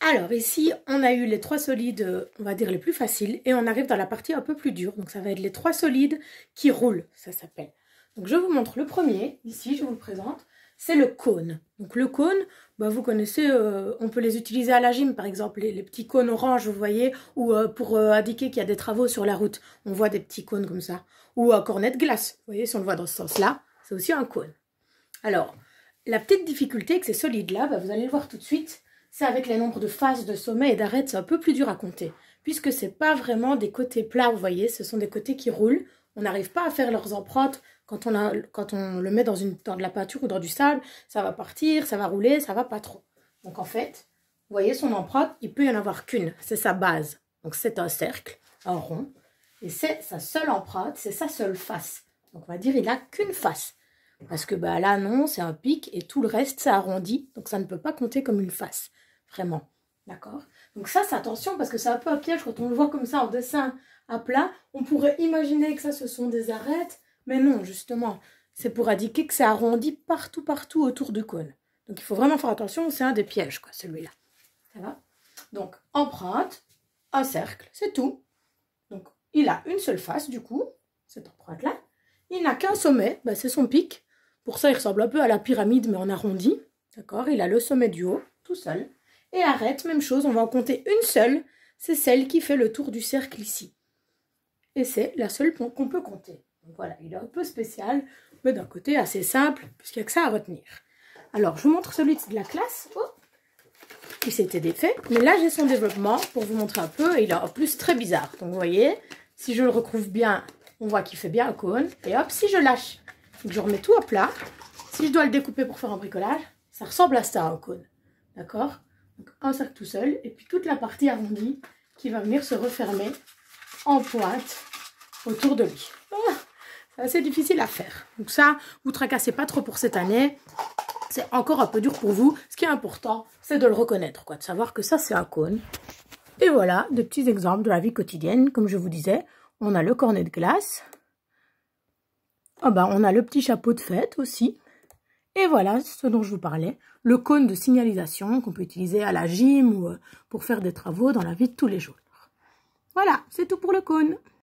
Alors ici, on a eu les trois solides, on va dire les plus faciles, et on arrive dans la partie un peu plus dure. Donc ça va être les trois solides qui roulent, ça s'appelle. Donc je vous montre le premier, ici je vous le présente, c'est le cône. Donc le cône, bah, vous connaissez, on peut les utiliser à la gym par exemple, les petits cônes orange, vous voyez, ou pour indiquer qu'il y a des travaux sur la route. On voit des petits cônes comme ça. Ou un cornet de glace, vous voyez, si on le voit dans ce sens-là, c'est aussi un cône. Alors, la petite difficulté avec ces solides-là, bah, vous allez le voir tout de suite, c'est avec les nombres de faces, de sommets et d'arêtes, c'est un peu plus dur à compter. Puisque ce n'est pas vraiment des côtés plats, vous voyez, ce sont des côtés qui roulent. On n'arrive pas à faire leurs empreintes quand on le met dans de la peinture ou dans du sable. Ça va partir, ça va rouler, ça va pas trop. Donc en fait, vous voyez son empreinte, il peut y en avoir qu'une, c'est sa base. Donc c'est un cercle, un rond. Et c'est sa seule empreinte, c'est sa seule face. Donc on va dire il n'a qu'une face. Parce que bah, là non, c'est un pic et tout le reste c'est arrondi. Donc ça ne peut pas compter comme une face. Vraiment, d'accord? Donc ça, c'est attention parce que c'est un peu un piège quand on le voit comme ça en dessin à plat. On pourrait imaginer que ça, ce sont des arêtes, mais non, justement, c'est pour indiquer que c'est arrondi partout autour du cône. Donc il faut vraiment faire attention, c'est un des pièges, quoi, celui-là. Ça va? Donc, empreinte, un cercle, c'est tout. Donc, il a une seule face, du coup, cette empreinte-là. Il n'a qu'un sommet, bah, c'est son pic. Pour ça, il ressemble un peu à la pyramide, mais en arrondi. D'accord? Il a le sommet du haut, tout seul. Et arête, même chose, on va en compter une seule, c'est celle qui fait le tour du cercle ici. Et c'est la seule qu'on peut compter. Donc voilà, il est un peu spécial, mais d'un côté assez simple, puisqu'il n'y a que ça à retenir. Alors, je vous montre celui de la classe, qui s'était défait, mais là j'ai son développement pour vous montrer un peu, et il est en plus très bizarre. Donc vous voyez, si je le recouvre bien, on voit qu'il fait bien un cône, et hop, si je lâche, et que je remets tout à plat, si je dois le découper pour faire un bricolage, ça ressemble à ça, un cône. D'accord? Donc un cercle tout seul, et puis toute la partie arrondie qui va venir se refermer en pointe autour de lui. C'est assez difficile à faire. Donc ça, vous tracassez pas trop pour cette année. C'est encore un peu dur pour vous. Ce qui est important, c'est de le reconnaître, quoi, de savoir que ça, c'est un cône. Et voilà, des petits exemples de la vie quotidienne. Comme je vous disais, on a le cornet de glace. Oh ben, on a le petit chapeau de fête aussi. Et voilà ce dont je vous parlais, le cône de signalisation qu'on peut utiliser à la gym ou pour faire des travaux dans la vie de tous les jours. Voilà, c'est tout pour le cône.